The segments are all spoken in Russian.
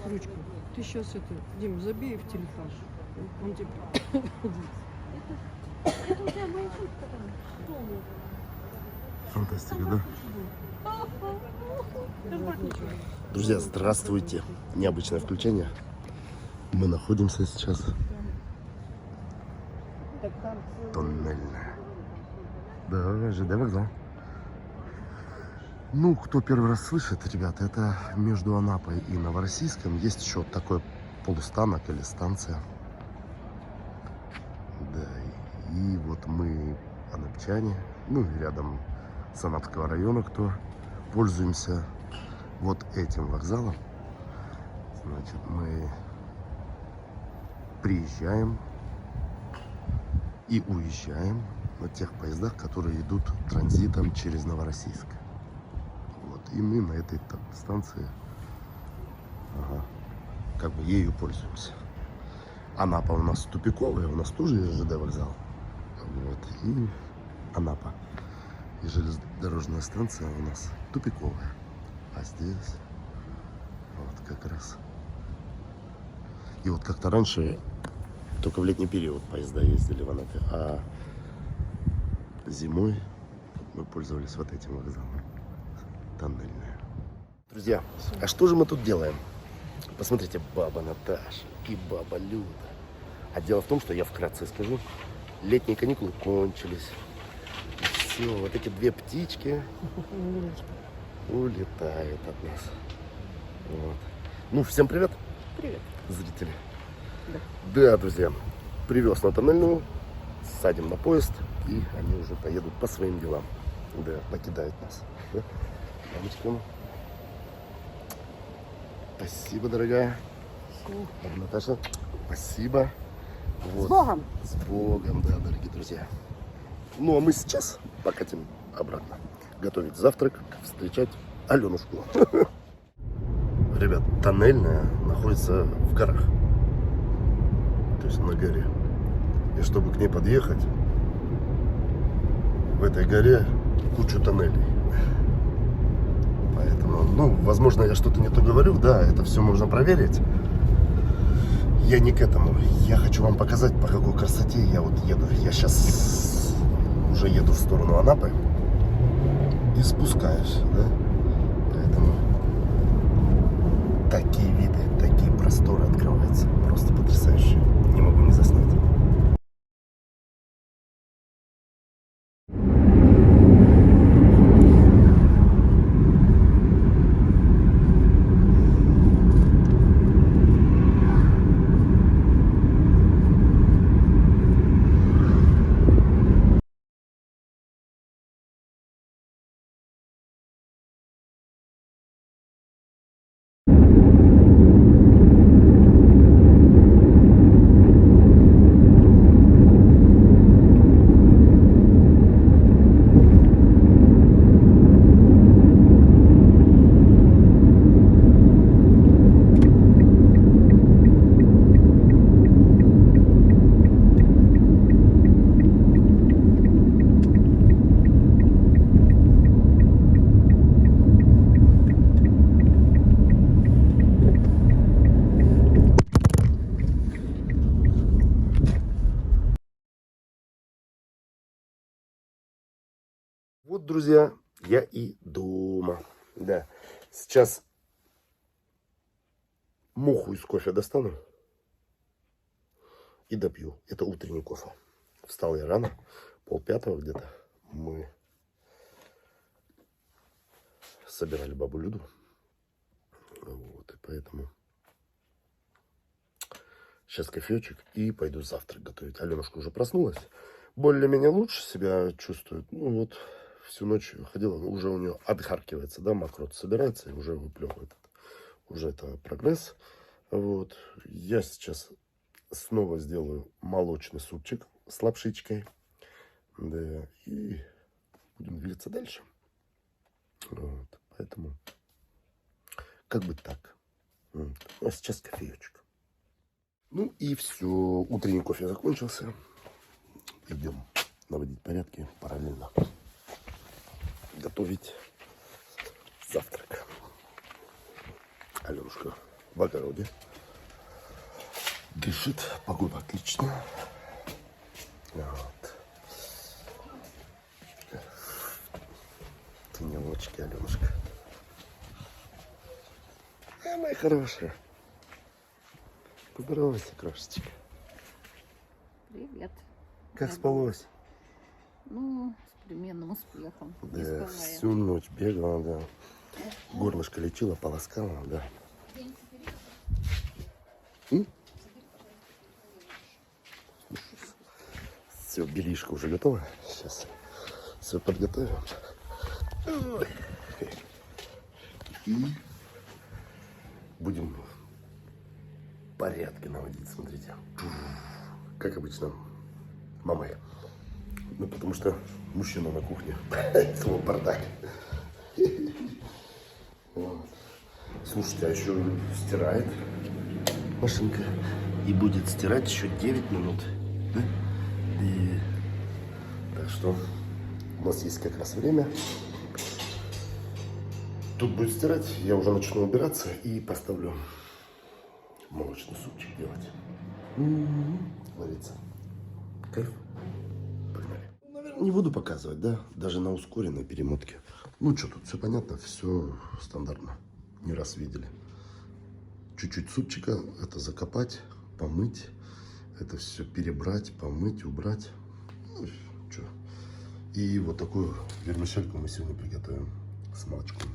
ручку. Ты сейчас это, Дим, забей в телефон. Он тебе... Это у тебя бойфренд который? Фантастика, да? Друзья, здравствуйте. Необычное включение. Мы находимся сейчас тоннельная. Да, ЖД вокзал. Ну, кто первый раз слышит, ребята, это между Анапой и Новороссийском есть еще такой полустанок или станция. Да, и вот мы, анапчане, ну, рядом с Анапского района, кто пользуемся вот этим вокзалом. Значит, мы приезжаем и уезжаем на тех поездах, которые идут транзитом через Новороссийск. Вот, и мы на этой станции, как бы ею пользуемся. Анапа у нас тупиковая, у нас тоже есть ЖД вокзал. Вот, и Анапа. И железнодорожная станция у нас тупиковая. А здесь вот как раз. И вот как-то раньше только в летний период поезда ездили в Анапе, а зимой мы пользовались вот этим вокзалом. Тоннельная. Друзья, а что же мы тут делаем? Посмотрите, баба Наташа и баба Люда. А дело в том, что я вкратце скажу, летние каникулы кончились. И все, вот эти две птички улетают от нас. Вот. Ну, всем привет. Привет. Зрители. Да. Да, друзья, привез на тоннельную, садим на поезд, и они уже поедут по своим делам. Да, покидают нас. Да? Мамочка. Спасибо, дорогая. Баба Наташа, спасибо. Вот. С Богом! С Богом, да, дорогие друзья. Ну, а мы сейчас покатим обратно. Готовить завтрак, встречать Аленушку. Ребят, тоннельная находится в горах. То есть на горе. И чтобы к ней подъехать, в этой горе кучу тоннелей. Поэтому, ну, возможно, я что-то не то говорю. Да, это все можно проверить. Я не к этому. Я хочу вам показать, по какой красоте я вот еду. Я сейчас уже еду в сторону Анапы и спускаюсь, да. Поэтому такие виды, такие просторы открываются. Просто потрясающе. Не могу не заснуть. Вот, друзья, я и дома. Да, сейчас муху из кофе достану и допью. Это утренний кофе. Встал я рано, 4:30 где-то. Мы собирали бабу Люду. Вот, и поэтому сейчас кофеечек и пойду завтрак готовить. Аленушка уже проснулась. Более-менее лучше себя чувствует. Ну вот, всю ночь ходила, уже у нее отхаркивается, да, мокрот собирается и уже выплевывает. Уже это прогресс. Вот, я сейчас снова сделаю молочный супчик с лапшичкой. Да, и будем двигаться дальше. Вот, поэтому, как бы так. Вот. А сейчас кофеечек. Ну и все, утренний кофе закончился. Идем наводить порядки параллельно. Готовить завтрак. Аленушка в огороде. Дышит, погода отличная. Вот. Тренировочки, Аленушка. Моя хорошая. Поздоровайся, крошечка. Привет. Как спалось? Ну, с переменным успехом. Не Да, спала я. всю ночь бегала, да. Горлышко лечила, полоскала, да. Все, белишко уже готово. Сейчас все подготовим. Ой. И будем порядки наводить, смотрите. Как обычно, мамой. Ну, потому что мужчина на кухне. Свой бардак. Вот. Слушайте, а еще стирает машинка. И будет стирать еще 9 минут. Да? И... Так что у нас есть как раз время. Тут будет стирать, я уже начну убираться и поставлю молочный супчик делать. Смотрите. Кайф. Погнали. Наверное, не буду показывать, да? Даже на ускоренной перемотке. Ну что, тут все понятно, все стандартно. Не раз видели. Чуть-чуть супчика, это закопать, помыть. Это все перебрать, помыть, убрать. Ну, что. И вот такую вермишельку мы сегодня приготовим с молочком.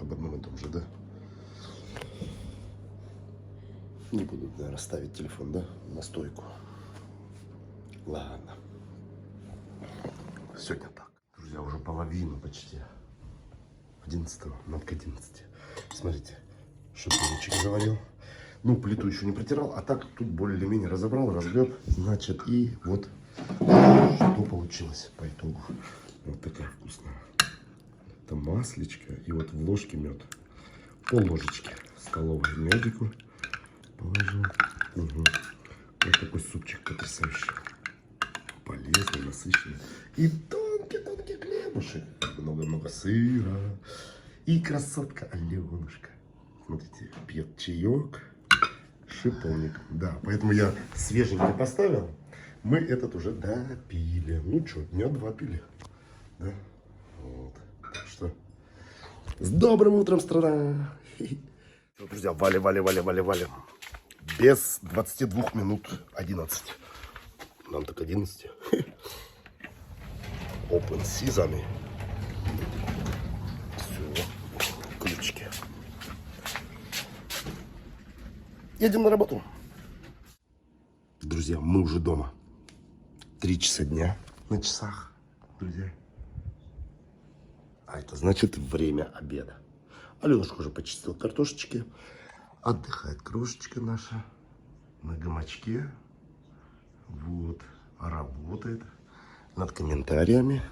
Об одном и том же, да? Не буду, наверное, ставить телефон, да, на стойку. Ладно. Сегодня так. Друзья, уже половина почти. 11-го, надо к 11. Смотрите, что Пенечек говорил. Ну, плиту еще не протирал, а так тут более-менее разобрал, разгреб. Значит, и вот что получилось по итогу. Вот такая вкусная. Это маслечко и вот в ложке мед. Пол ложечки столовой медику положил. Угу. Вот такой супчик потрясающий. Полезный, насыщенный. И тонкий-тонкий хлебушек. Много-много сыра. И красотка Аленушка. Смотрите, пьет чаек. Шиповник. Да, поэтому я свеженький поставил. Мы этот уже допили. Ну что, дня 2 пили. Да? Вот. Так что с добрым утром, страна! Все, друзья, валим. Без 22 минут 11. Нам так 11. Open season. Все, ключики. Едем на работу. Друзья, мы уже дома. 3 часа дня на часах, друзья. А это значит время обеда. Аленушка уже почистила картошечки. Отдыхает крошечка наша на гамачке. Вот. Работает над комментариями.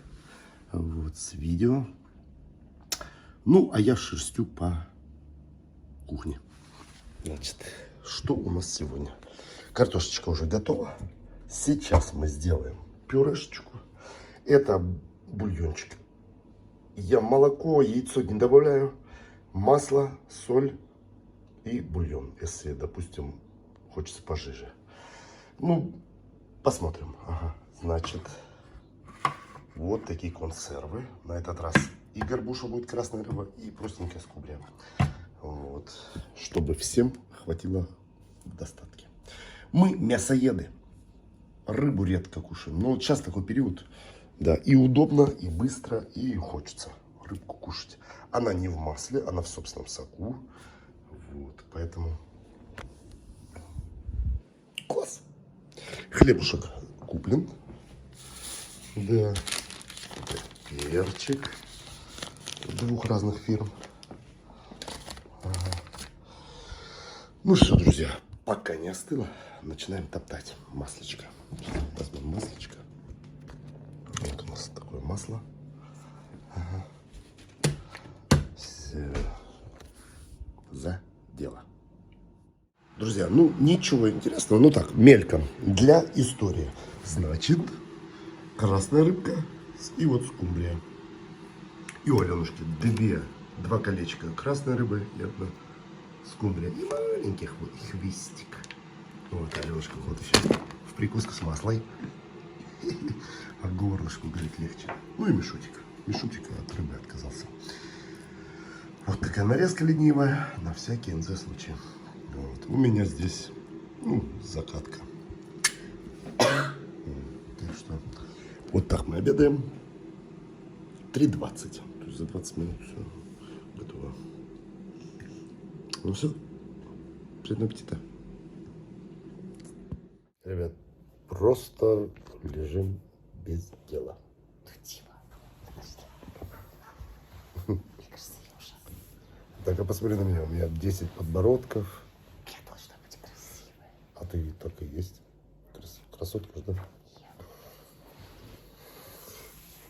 Вот с видео. Ну, а я шерстю по кухне. Значит, что у нас сегодня? Картошечка уже готова. Сейчас мы сделаем пюрешечку. Это бульончик. Я молоко, яйцо не добавляю. Масло, соль и бульон. Если, допустим, хочется пожиже. Ну, посмотрим. Ага. Значит, вот такие консервы. На этот раз и горбуша будет красная рыба, и простенькая скумбрия. Вот. Чтобы всем хватило в достатке. Мы мясоеды. Рыбу редко кушаем. Но вот сейчас такой период. Да, и удобно, и быстро, и хочется рыбку кушать. Она не в масле, она в собственном соку. Вот, поэтому класс. Хлебушек куплен. Да. Перчик 2 разных фирм. Ага. Ну что, друзья, пока не остыло, начинаем топтать маслечко. Возьмем маслечко. Вот у нас такое масло. Ага. Все. За дело. Друзья, ну ничего интересного, ну так, мельком, для истории. Значит, красная рыбка и вот скумбрия. И у Аленушки 2 2 колечка красной рыбы и 1 скумбрия. И маленький хвостик. Вот, Аленушка, вот еще в прикуску с маслой. А горлышку, говорит, легче. Ну и мешутик. Мешутик от рыбы отказался. Вот такая нарезка ленивая, на всякий НЗ случай. Вот. У меня здесь, ну, закатка. Так что вот так мы обедаем. 3:20. То есть за 20 минут все готово. Ну все. Приятного аппетита. Ребят, просто лежим без дела. Так, а посмотри на меня, у меня 10 подбородков. Я должна быть красивой. А ты так и есть. Красотка, да?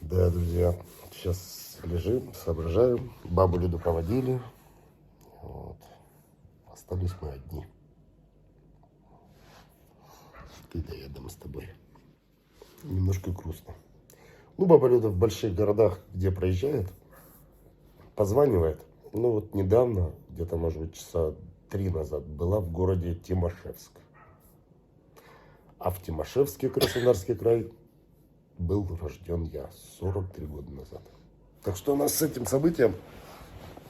Да, друзья, сейчас лежим, соображаем. Бабу Люду проводили. Вот. Остались мы одни. Ты да я дом с тобой. Немножко грустно. Ну, баба Люда в больших городах, где проезжает, позванивает. Ну, вот недавно, где-то, может быть, часа 3 назад, была в городе Тимашевск. А в Тимашевске, Краснодарский край, был рожден я 43 года назад. Так что она с этим событием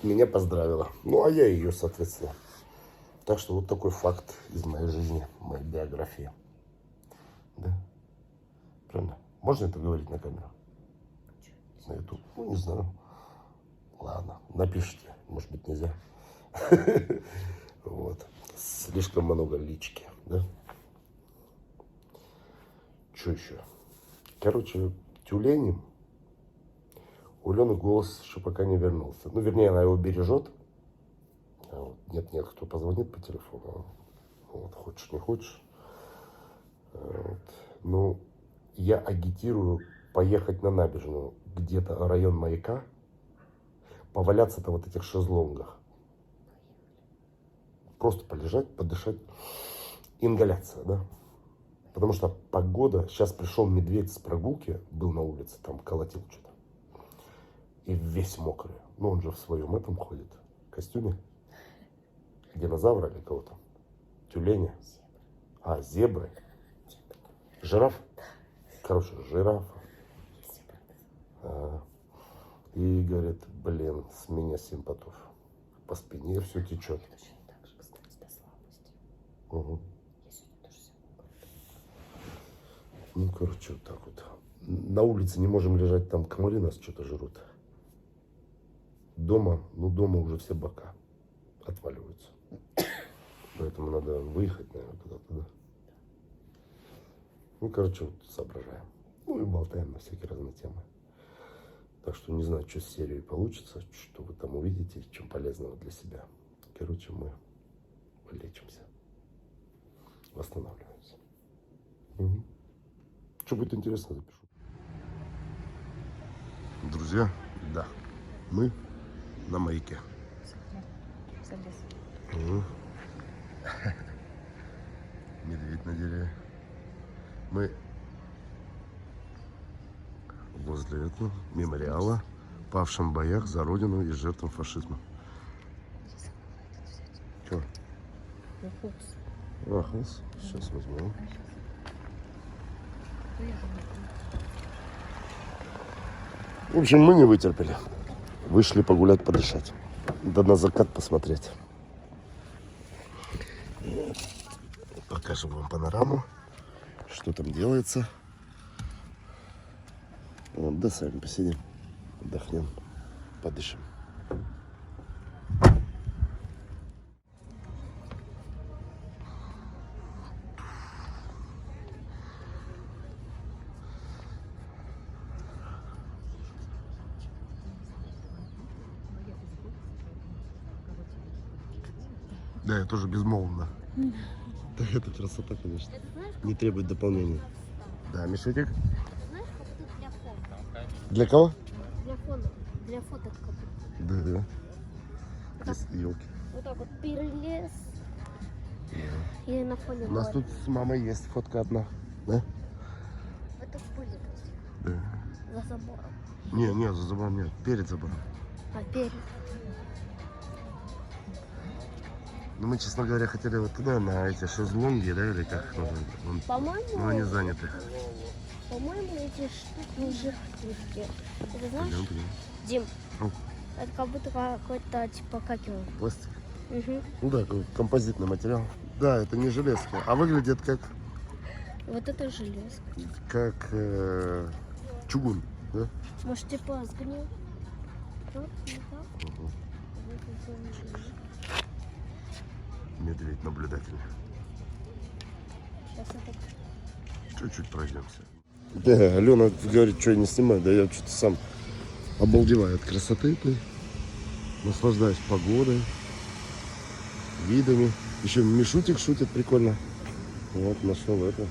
меня поздравила. Ну, а я ее, соответственно. Так что вот такой факт из моей жизни, моей биографии. Да? Правильно? Можно это говорить на камеру? На YouTube? Ну, не знаю. Ладно, напишите. Может быть, нельзя. Вот. Слишком много лички, да? Что еще? Короче, тюлени. У Лены голос еще пока не вернулся. Ну, вернее, она его бережет. Нет, кто позвонит по телефону. Вот, хочешь, не хочешь. Вот. Ну, я агитирую поехать на набережную, где-то район Маяка, поваляться-то в вот этих шезлонгах. Просто полежать, подышать. Ингаляция, да? Потому что погода... Сейчас пришел медведь с прогулки, был на улице, там колотил что-то. И весь мокрый. Ну, он же в своем этом ходит. Костюме. Динозавра или кого-то. Тюленя. А, зебры. Жираф? Короче, жирафа. И говорит, блин, с меня 7 потов. По спине все течет. Угу. Ну, короче, вот так вот. На улице не можем лежать, там комары нас что-то жрут. Дома, ну, дома уже все бока отваливаются. Поэтому надо выехать, наверное, куда-то, да. Ну, короче, вот соображаем. Ну, и болтаем на всякие разные темы. Так что не знаю, что с серией получится, что вы там увидите, чем полезного для себя. Короче, мы лечимся. Восстанавливаемся. Угу. Что будет интересно, запишу. Друзья, да, мы на маяке. Угу. Медведь на дереве. Мы возле этого мемориала павшим в боях за родину и жертвам фашизма. Что? Ахус. Сейчас возьмем. В общем, мы не вытерпели. Вышли погулять, подышать. Да на закат посмотреть. Покажем вам панораму. Что там делается. Вот, да, сами посидим. Отдохнем. Подышим. Да, я тоже безмолвно. Да, это красота, конечно. Не требует дополнения. Да, Мишутик? Знаешь, как тут для фото? Для кого? Для фото. Для фоток как будто. Да, да. Здесь елки. Вот так вот перелез. И на фоне У нас гор. тут с мамой есть фотка одна. Да? Это были, друзья. Да. За забором. Не, за забором нет. Перед забором. А перед. Ну, мы, честно говоря, хотели вот туда, на эти шезлонги, да, или как их называют? Но По-моему, они заняты. по-моему, эти штуки уже штуки. Ты знаешь, Пойдем, пойдем. Дим, Ну. это как будто какой-то, типа, как его? Пластик. Угу. Ну да, композитный материал. Да, это не железки, а выглядит Вот это железо. как чугун, да? Может, типа, сгнил? Так, не так? Угу. Вот это железо. Медведь наблюдательный. Сейчас это... Чуть-чуть пройдемся. Да, Алена говорит, что я не снимаю, да я что-то сам обалдеваю от красоты этой. Наслаждаюсь погодой, видами. Еще Мишутик шутит прикольно. Вот, нашел это.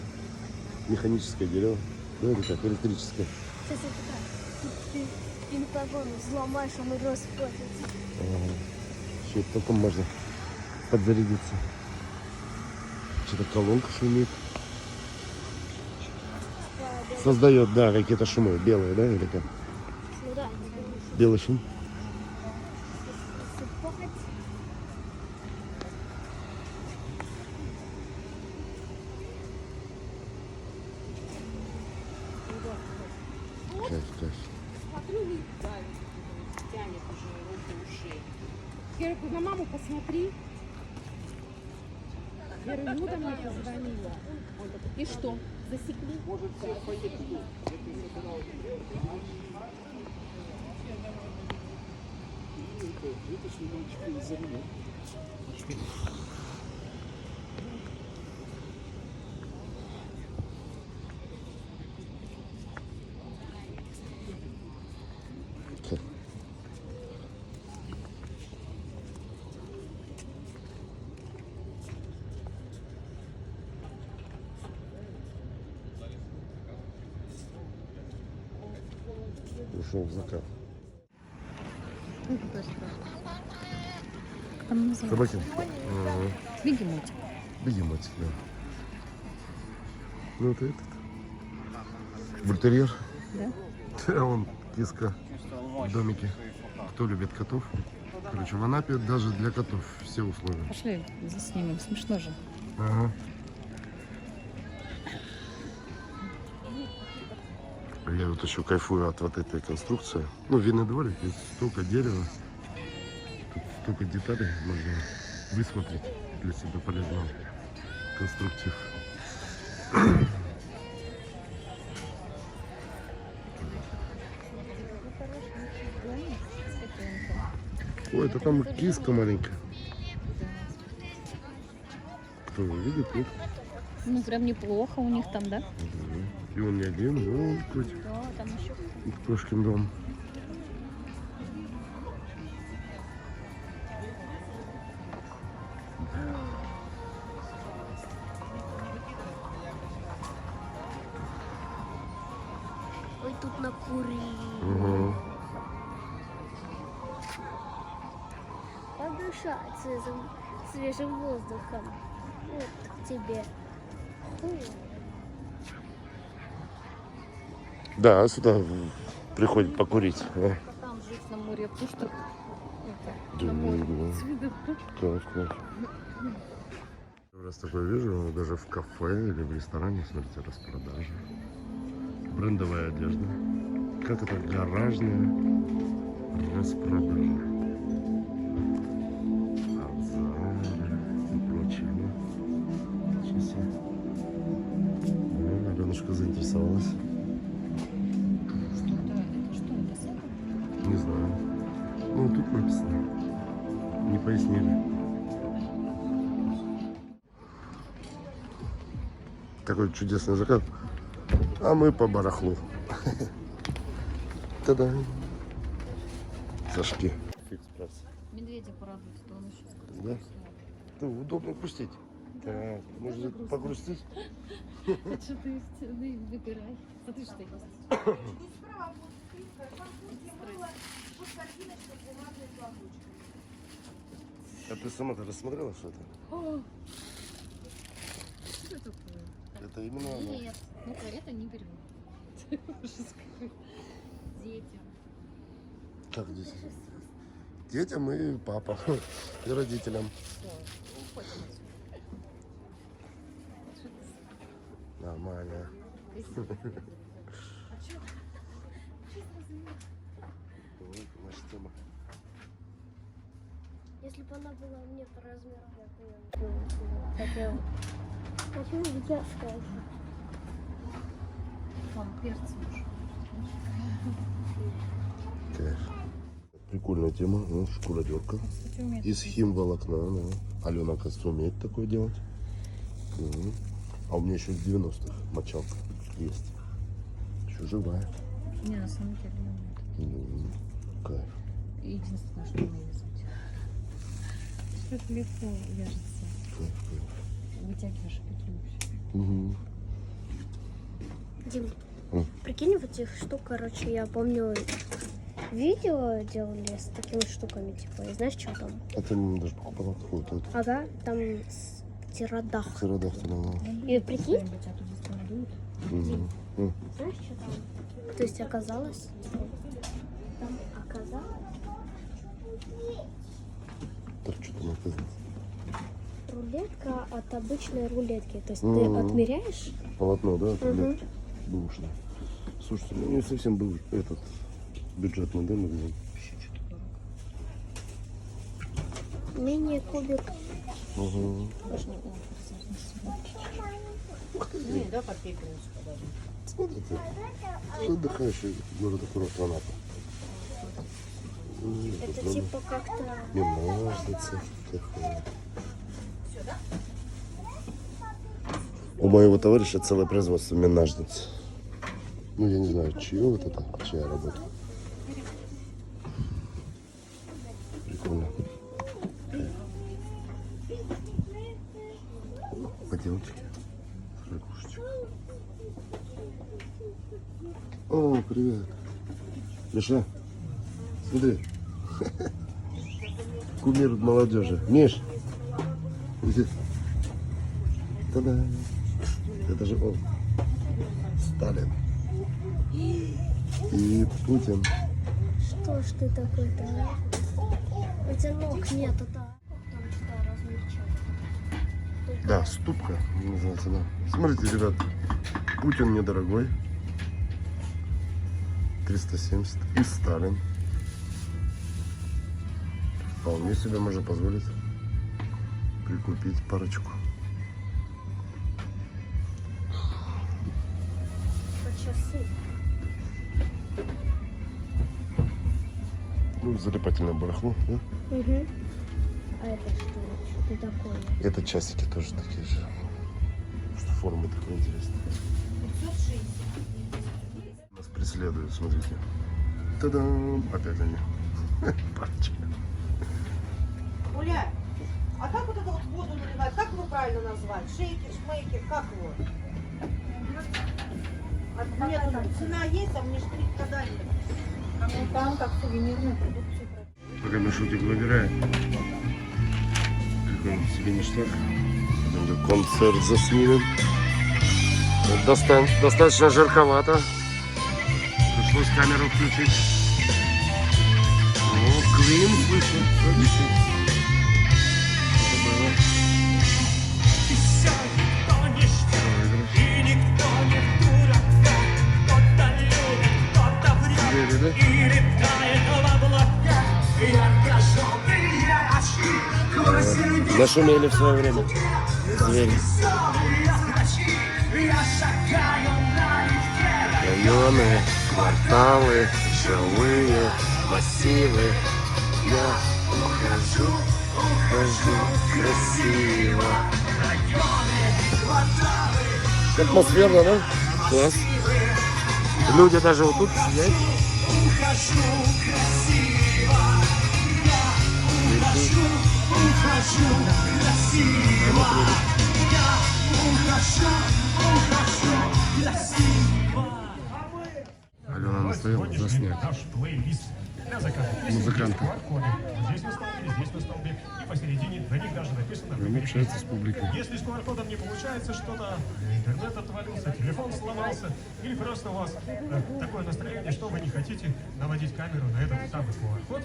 Механическое дерево. Да, или как, электрическое. Сейчас это так. Ты пентагон взломаешь, а мы расплатимся. Ага. Еще потом можно подзарядиться. Что-то колонка шумит. Создает, да, какие-то шумы. Белые, да, или как? Ну да. Белый шум. Кайф, кайф. Смотрю, не давит, тянет уже руку ушей. Я говорю, на маму посмотри. Я говорю, Люда мне позвонила. Он такой, и что, засекли? Может, все поедет. Ушел в закат. Там называется. Собаки? Ага. Бегемотик. Бегемотик, да. Ну, это этот. Бультерьер. Да? Да, он киска в домике. Кто любит котов? Короче, в Анапе даже для котов все условия. Пошли заснимем, смешно же. Ага. Я вот еще кайфую от вот этой конструкции. Ну, винный дворик, здесь столько дерева, тут столько деталей, можно высмотреть для себя полезного конструктив. Ой, это там киска маленькая. Кто его видит, нет? Ну, прям неплохо у них там, да? И он не один, вон котик. Да, там еще. Кошкин дом. Ой, тут накурили. Угу. Подышать свежим воздухом. Вот тебе. Фу. Да, сюда приходит покурить. А? Там жить на море пустых. Да, На море. да. С видом. Класс, класс. Раз такое вижу, даже в кафе или в ресторане, смотрите, распродажа. Брендовая одежда. Как это? Гаражная распродажа. Азары и прочее. Сейчас я... Аленушка заинтересовалась. Да, это что, это сад? Не знаю. Ну, тут написано. Не пояснили. Такой чудесный закат. А мы по барахлу. Та-да. Зашки. Фикс-пресс. Медведя порадует, что он еще. Да? Ну, удобно пустить. Так, может погрустить? Что ты выбирай. Смотри, что есть. А ты сама-то рассмотрела, что это? О, что это такое? Это именно оно. Нет, ну-ка, это не берем. Ужас какой. Детям. Как детям? Детям и папа. И родителям. Нормально. Вот наша тема. Если бы она была мне по размеру, я бы хотела. Почему я скажу? Там перцы уже. Кайф. Прикольная тема, ну, шкуродерка. Из химволокна, да. Алена, оказывается, умеет такое делать. Мгм. А у меня еще из 90-х мочалка есть. Еще живая. Не, на самом деле нет. Кайф. Единственное, что умею вязать. Что-то легко вяжется. Кайф, кайф. Вытягиваешь петлю. Угу. Дим, М. прикинь, вот этих штук, короче, я помню, видео делали с такими штуками, типа, и знаешь, что там? А ты даже покупала какую-то? Ага, там с тирадах. Птеродактиля. И прикинь, А тут здесь продуют. Угу. знаешь, что там? То есть оказалось, там оказалось Так, что там оказалось? рулетка от обычной рулетки. То есть Мгм. ты отмеряешь, Полотно, да? Мгм. Таблетки. Бэушное. Слушайте, ну не совсем был этот бюджетный, да, магазин? мини-кубик. Угу. Не, да, под пепельницу подожди. Смотрите, отдыхающий город курорт Анапа. Это типа как-то... Минажница. Такое. У моего товарища целое производство минажниц. Ну, я не знаю, чье вот это, чья работа. Прикольно. Поделочки. Ракушечек. О, привет. Миша, смотри. Кумир молодежи. Миш. Иди. Та-да. Это же он. Сталин. И Путин. Что ж ты такой-то, а? У тебя ног нету, да? Там что, размечать? Да, ступка называется, да. Смотрите, ребят, Путин недорогой. 370. И Сталин. Вполне себе можно позволить прикупить парочку. По часы. Ну, залипательное барахло, да? Угу. А это что? Что такое? Это часики тоже такие же. Что формы такой интересные. Нас преследуют, смотрите. Та-дам! Опять они. Парочка. Оля, а как вот эту вот воду наливать? Как его правильно назвать? Шейкер, шмейкер, как его? А нет, цена есть, а мне штрих подали. Там как сувенирную продукцию. Пока Мишутик выбирает. Какой-нибудь себе ништяк. Потом концерт заснимем. Достаточно жарковато. Пришлось камеру включить. О, Квин слышно. Нашумели в свое время звери. Районы, кварталы, жилые массивы. Я ухожу красиво. Атмосферно, да? Класс. Люди даже вот тут сидят. Алена настояла заснять. Для заказа. Музыканты. QR-коды. Здесь на столбе, здесь на столбе. И посередине на них даже написано. Он общается с публикой. Если с QR-кодом не получается что-то, интернет отвалился, телефон сломался, или просто у вас такое настроение, что вы не хотите наводить камеру на этот самый QR-код,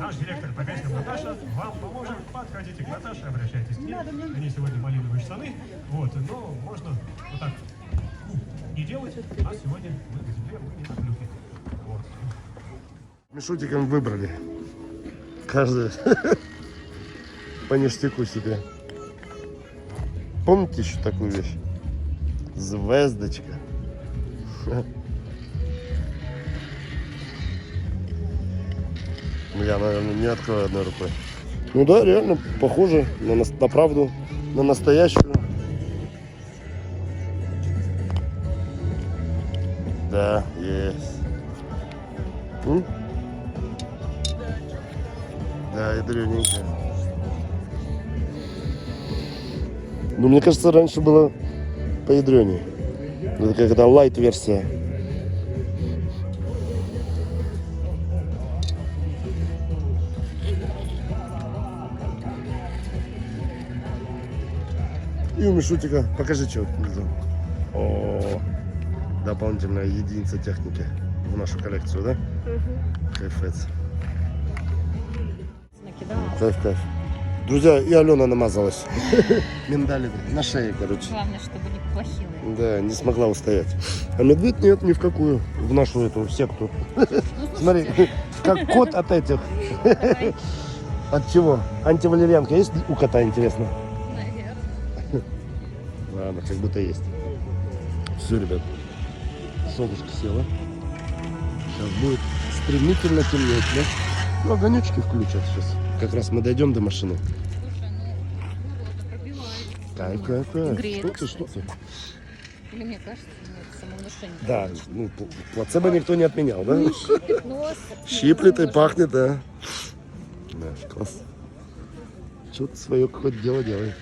наш директор по песням Наташа вам поможет. Подходите к Наташе, обращайтесь к ней. Они сегодня малиновые штаны. Вот, но можно вот так не делать, а сегодня мы на земле, мы не на клюке. Вот. Мишутиком выбрали. Каждый по ништяку себе. Помните еще такую вещь? Звездочка. Я, наверное, не открою одной рукой. Ну да, реально похоже на правду, на настоящую. Да, есть. Да, ядрененькая. Ну, мне кажется, раньше было поядренее. Это какая-то лайт-версия. И у Мишутика, покажи, что внизу. О, дополнительная единица техники в нашу коллекцию, да? Кайфец. Кайф. Друзья, и Алена намазалась. Миндалин на шее, короче. Главное, чтобы не плохило. Да, не смогла устоять. А медведь нет, ни в какую. В нашу эту секту. Смотри, как кот от этих. От чего? Антивалерьянка есть у кота, интересно? Наверное. Ладно, как будто есть. Все, ребят. Солнышко село. Сейчас будет стремительно темнеть, да? Ну, огонечки включат сейчас. Как раз мы дойдем до машины. Слушай, ну это пробивает. Кайф. Греет, Что ты? Или мне кажется, это самовнушение. Да, ну, плацебо никто не отменял, да? Щиплет нос. Щиплет и пахнет, да. Да, класс. Что-то свое какое-то дело делает.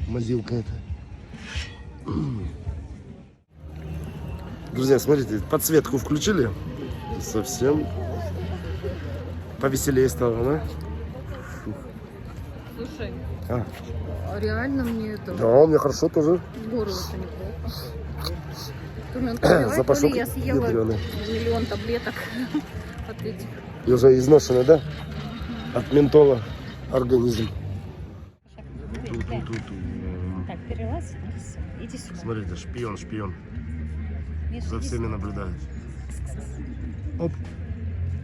Мазилка это. Друзья, смотрите, подсветку включили. Совсем повеселее стало, да? Слушай, А, реально мне это да, у меня хорошо тоже. горло-то неплохо. То ли он попивает, то Запашок ли я съела ядрёный. миллион таблеток от этих. И уже изношенный, да? От ментола организм. Так, перелазь. Иди сюда. Смотрите, шпион. Миша, За иди всеми сюда. наблюдает. Оп.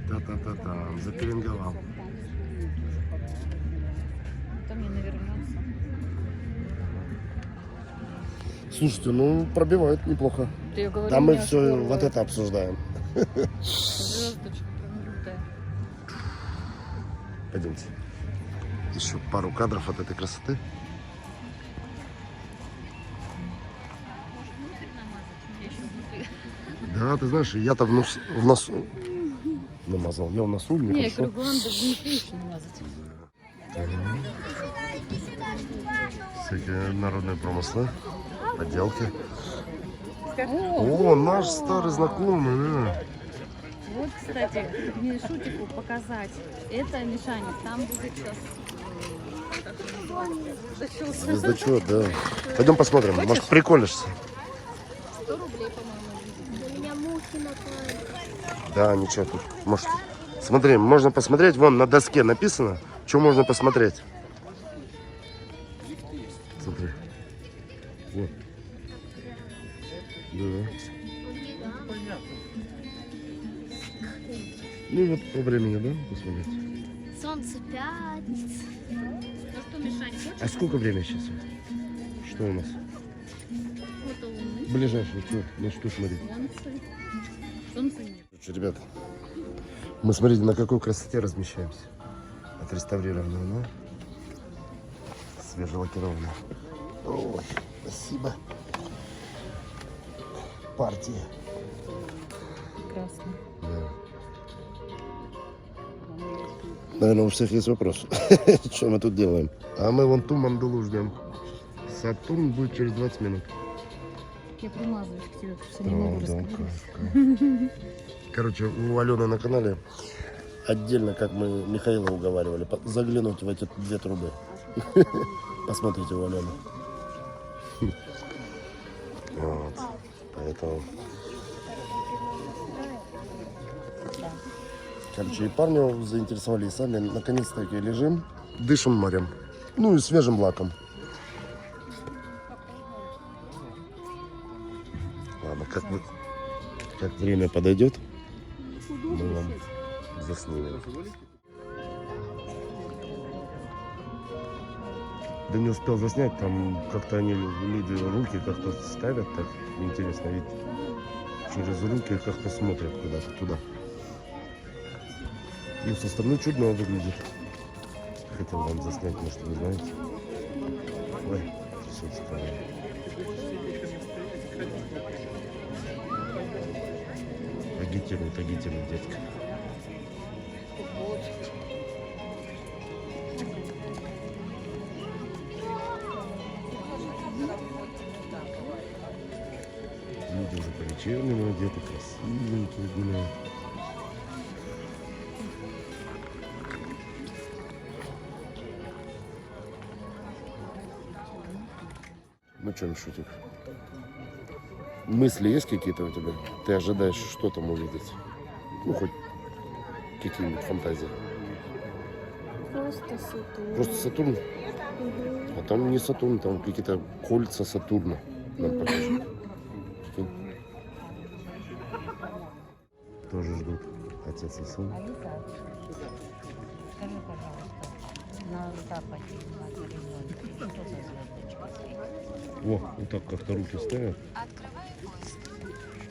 Та-та-та-та. Запеленговал. А то мне навернется. Слушайте, ну пробивает неплохо. Да я говорю, Там у мы меня все горло вот это обсуждаем. звездочка прям лютая. Пойдемте. Еще пару кадров от этой красоты. Может, внутрь намазать? Я еще внутри. Да, ты знаешь, я-то в носу намазал. Я в носу, мне Не, я хорошо. говорю, главное внутри еще намазать. Всякие народные промыслы, поделки. О, О, наш старый знакомый, да. Вот, кстати, Мишутику показать. Это Мишаня, там будет сейчас... Звездочет, да. Пойдем посмотрим, может приколишься. 100 рублей, по-моему. У меня мухи напали. Да, ничего тут. Может, смотри, можно посмотреть, вон на доске написано, что можно посмотреть. Смотри. Вот. Да. Ну и вот по времени, да, посмотреть. Солнце пятница. Ну что, Мишань, хочешь? А сколько время сейчас? Что у нас? Фото луны? Ближайшее, что? На что смотреть? Солнце. Солнца нет. Короче, ребят, мы, смотрите, на какой красоте размещаемся. Отреставрированную, но свежелакированную. Ой, спасибо. Партия. Прекрасно. Да. Наверное, у всех есть вопрос, что мы тут делаем. А мы вон ту мандулу ждем. Сатурн будет через 20 минут. Я примазываюсь к тебе, потому что Да, не могу да, раскрыть. кайф. Короче, у Алены на канале отдельно, как мы Михаила уговаривали, заглянуть в эти 2 трубы. Посмотрите у Алены. Вот. Поэтому... Короче, и парню заинтересовали, и сами наконец-таки лежим, дышим морем. Ну и свежим лаком. Ладно, как время подойдет, мы вам заснимем. Да не успел заснять, там как-то они, люди, руки как-то ставят, так интересно, ведь через руки как-то смотрят куда-то туда. И со стороны чудно выглядит. Хотел вам заснять, может, вы знаете. Ой, трясется камера. Агитирует, детка. Люди уже по-вечернему одеты, красивенькие гуляют. Ну что, Мишутик, мысли есть какие-то у тебя? Ты ожидаешь, что там увидеть? Ну, хоть какие-нибудь фантазии. Просто Сатурн. Просто Сатурн? А там не Сатурн, там какие-то кольца Сатурна нам покажут. Тоже ждут отец и сын. Алиса, скажи, пожалуйста, на западе, на горизонте, что за звездочка светит? О, вот так как-то руки ставят. Открывай поиск.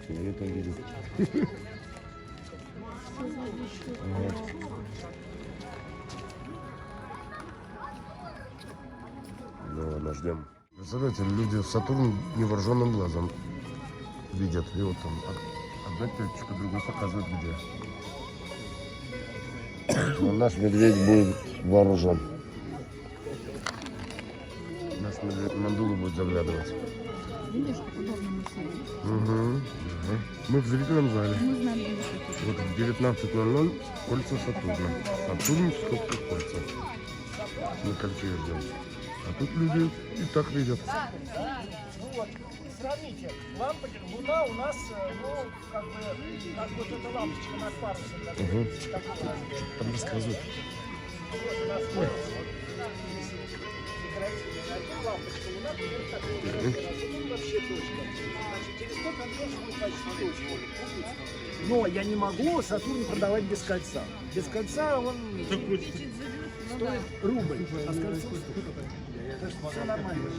Что они там видят? Ну ладно, ждем. Представляете, люди Сатурн невооруженным глазом видят. И вот там одна пяточка, другой показывает где. Но наш медведь будет вооружен. Наш медведь мандулу будет заглядывать. Видишь, как удобно мы сидим? Угу. Мы в зрительном зале. Мы знали, Вот в 19:00 кольца Сатурна. Сатурн в скобках кольца. Мы короче ждем. А тут люди и так видят. Ну вот, сравните, лампочка, луна у нас, ну, как бы, как вот эта лампочка на парусе. Угу. Такого Там рассказывают. вот у нас парус, вот, если декоративная, а тут лампочка, луна примерно такого размера. Тут вообще точка. Значит, телескоп он тоже будет качество точку. Но я не могу Сатурн продавать без кольца. Без кольца он стоит рубль, а с кольцом все нормально.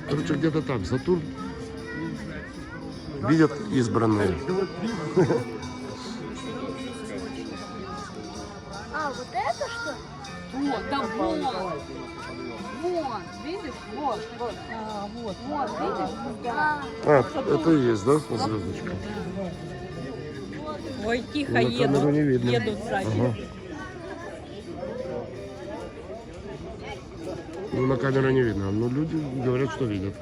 Короче, где-то так. Сатурн видят избранные. А, вот это что? Вот, да вот. Вот, видишь? Вот. Вот, видишь? Да. А, это и есть, да, звездочка? Ой, тихо, Ну, на камеру не видно. едут сзади. Ага. Ну, на камеру не видно, но люди говорят, что видят.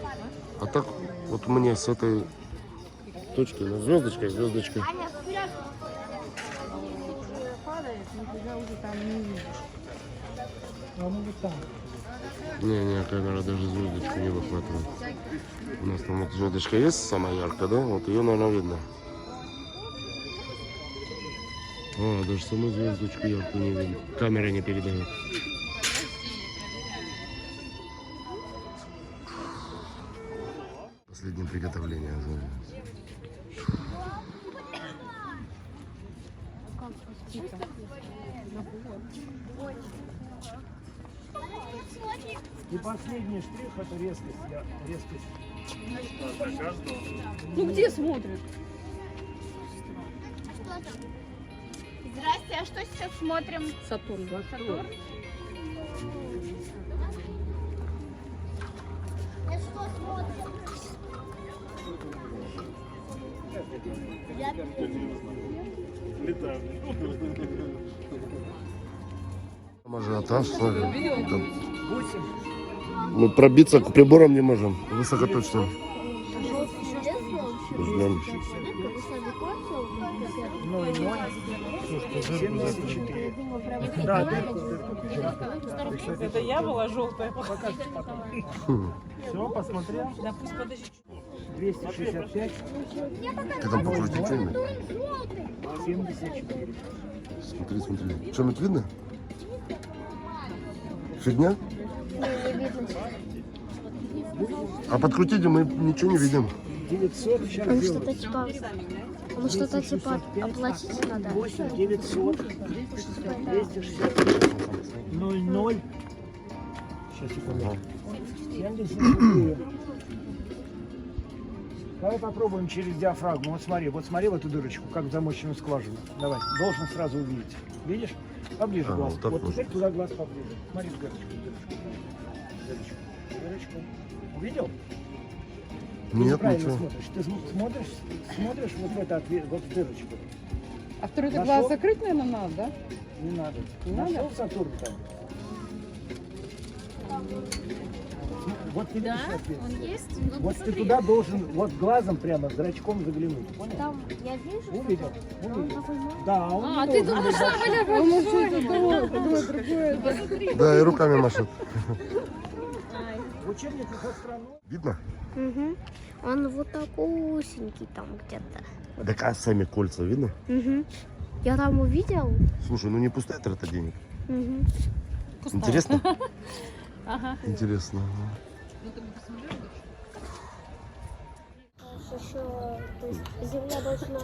А так, вот мне с этой точки, ну, звездочка, звездочка. падает, но тебя уже там не увидишь. Не, камера даже звездочку не выхватывает. У нас там вот звездочка есть самая яркая, да? Вот ее, наверное, видно. А, даже саму звездочку яркую не видно. Камера не передает. Последнее приготовление. И последний штрих это резкость. Резкость. Ну где смотришь? Здрасте, а что сейчас смотрим? Сатурн. Сатурн. Что смотрим? Ажиотаж, смотри. Мы пробиться к приборам не можем. Высокоточным. Ждем. Ну, 74. Да, Это я была желтая. покажешь потом. Все, посмотрел? Да пусть подожди. 265, Ты там покрути что-нибудь? 74. Смотри, смотри. Что-нибудь видно? Фигня? А подкрутите, мы ничего не видим. 900, сейчас Там сделаю. что-то типа... Там что-то типа оплатить надо. 8, 900, 260, 00. Сейчас, секунду. 74. Давай попробуем через диафрагму. Вот смотри в эту дырочку, как в замоченную скважину. Давай, должен сразу увидеть. Видишь? Поближе глаз. вот так Вот можно. теперь туда глаз поближе. Смотри в дырочку. Дырочку. Увидел? Ты Нет, неправильно ничего. смотришь. Ты смотришь вот в это вот в дырочку. А второй Нашел? глаз закрыть, наверное, надо, да? Не надо. Не Нашел надо? Сатурн там? Вот ты видишь ответ. Он есть? Вот ты туда должен вот глазом прямо зрачком заглянуть. Понял? Там я вижу. Увидел? Он Увидел. такой маленький. Да, он А, не ты должен думаешь, быть что большой. Оля А может, это другое, другое, да? Да, и руками машет. В учебниках астрономии. Видно? Угу. Он вот такусенький там где-то. Так а сами кольца видно? Угу. Я там увидел. Слушай, ну не пустая трата денег. Угу. Интересно? Ага. Интересно. Еще, то есть Земля должна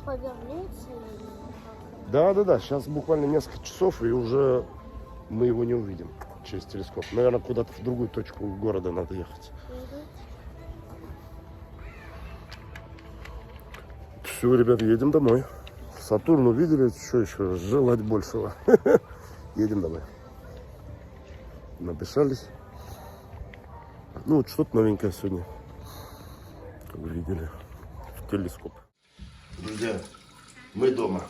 повернуться. Да. Сейчас буквально несколько часов, и уже мы его не увидим через телескоп. Наверное, куда-то в другую точку города надо ехать. Все, ребят, едем домой. Сатурн увидели, что еще желать большего. Едем домой. Написались. Ну, вот что-то новенькое сегодня увидели в телескоп. Друзья, мы дома.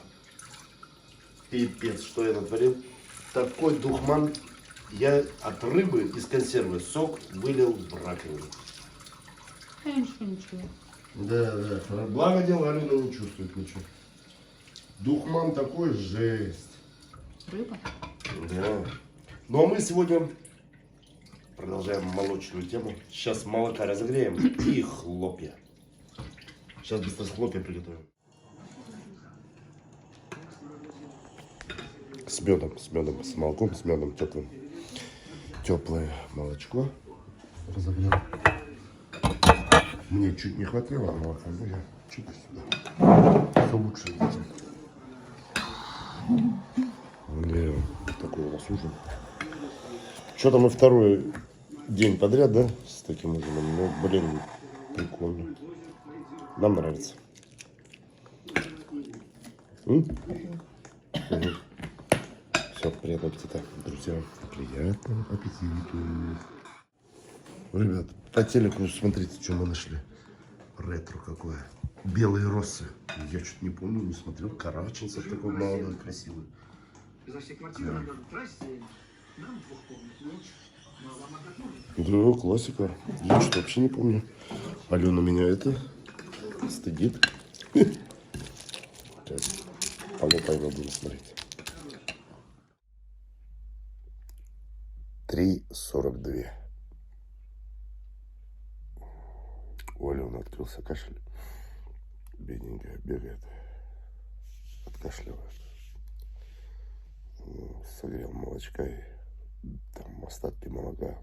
Пипец, что я натворил. Такой духман. Я от рыбы из консервы сок вылил в раковину. Ничего. Да. Благо дело, Алена не чувствует ничего. Духман такой, жесть. Рыба? Да. Ну а мы сегодня продолжаем молочную тему. Сейчас молока разогреем и хлопья. Сейчас быстро хлопья приготовим. С медом, с молоком, с медом теплым. Теплое молочко разогрел. Мне чуть не хватило молока, но я чуть сюда. Все лучше видите. Такой у нас ужин. Что-то мы второй день подряд, да, с таким ужином. Ну, блин, прикольно. Нам нравится. Все, приятного аппетита, друзья. Приятного аппетита. Ребят, по телеку смотрите, что мы нашли. Ретро какое. Белые росы. Я что-то не помню, не смотрел. Караченцев такой молодой, красивый. Да, классика. Я что вообще не помню. Алена меня это стыдит. А ну пойду будем смотреть. 3:42. У Алены открылся кашель. Бедненькая бегает. Откашливает. Согрел молочка и там остатки молока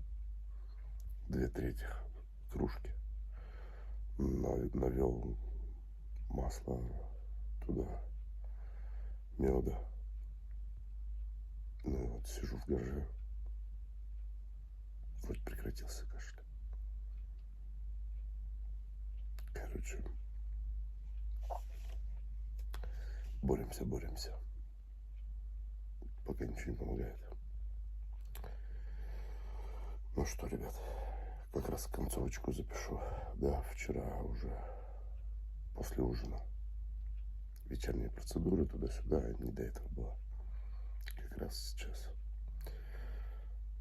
2/3 кружки. Навел масло туда, меда. Ну и вот сижу в гараже. Вроде прекратился кашель. Короче, боремся. Пока ничего не помогает. Ну что, ребят, как раз концовочку запишу. Да, вчера уже после ужина. Вечерние процедуры туда-сюда, не до этого было. Как раз сейчас.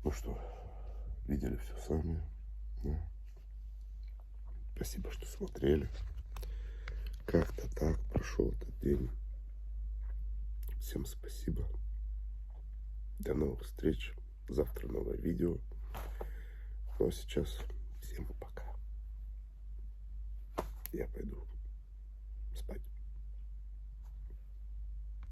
Ну что, видели все сами. Да. Спасибо, что смотрели. Как-то так прошел этот день. Всем спасибо. До новых встреч. Завтра новое видео. Ну а сейчас всем пока. Я пойду спать.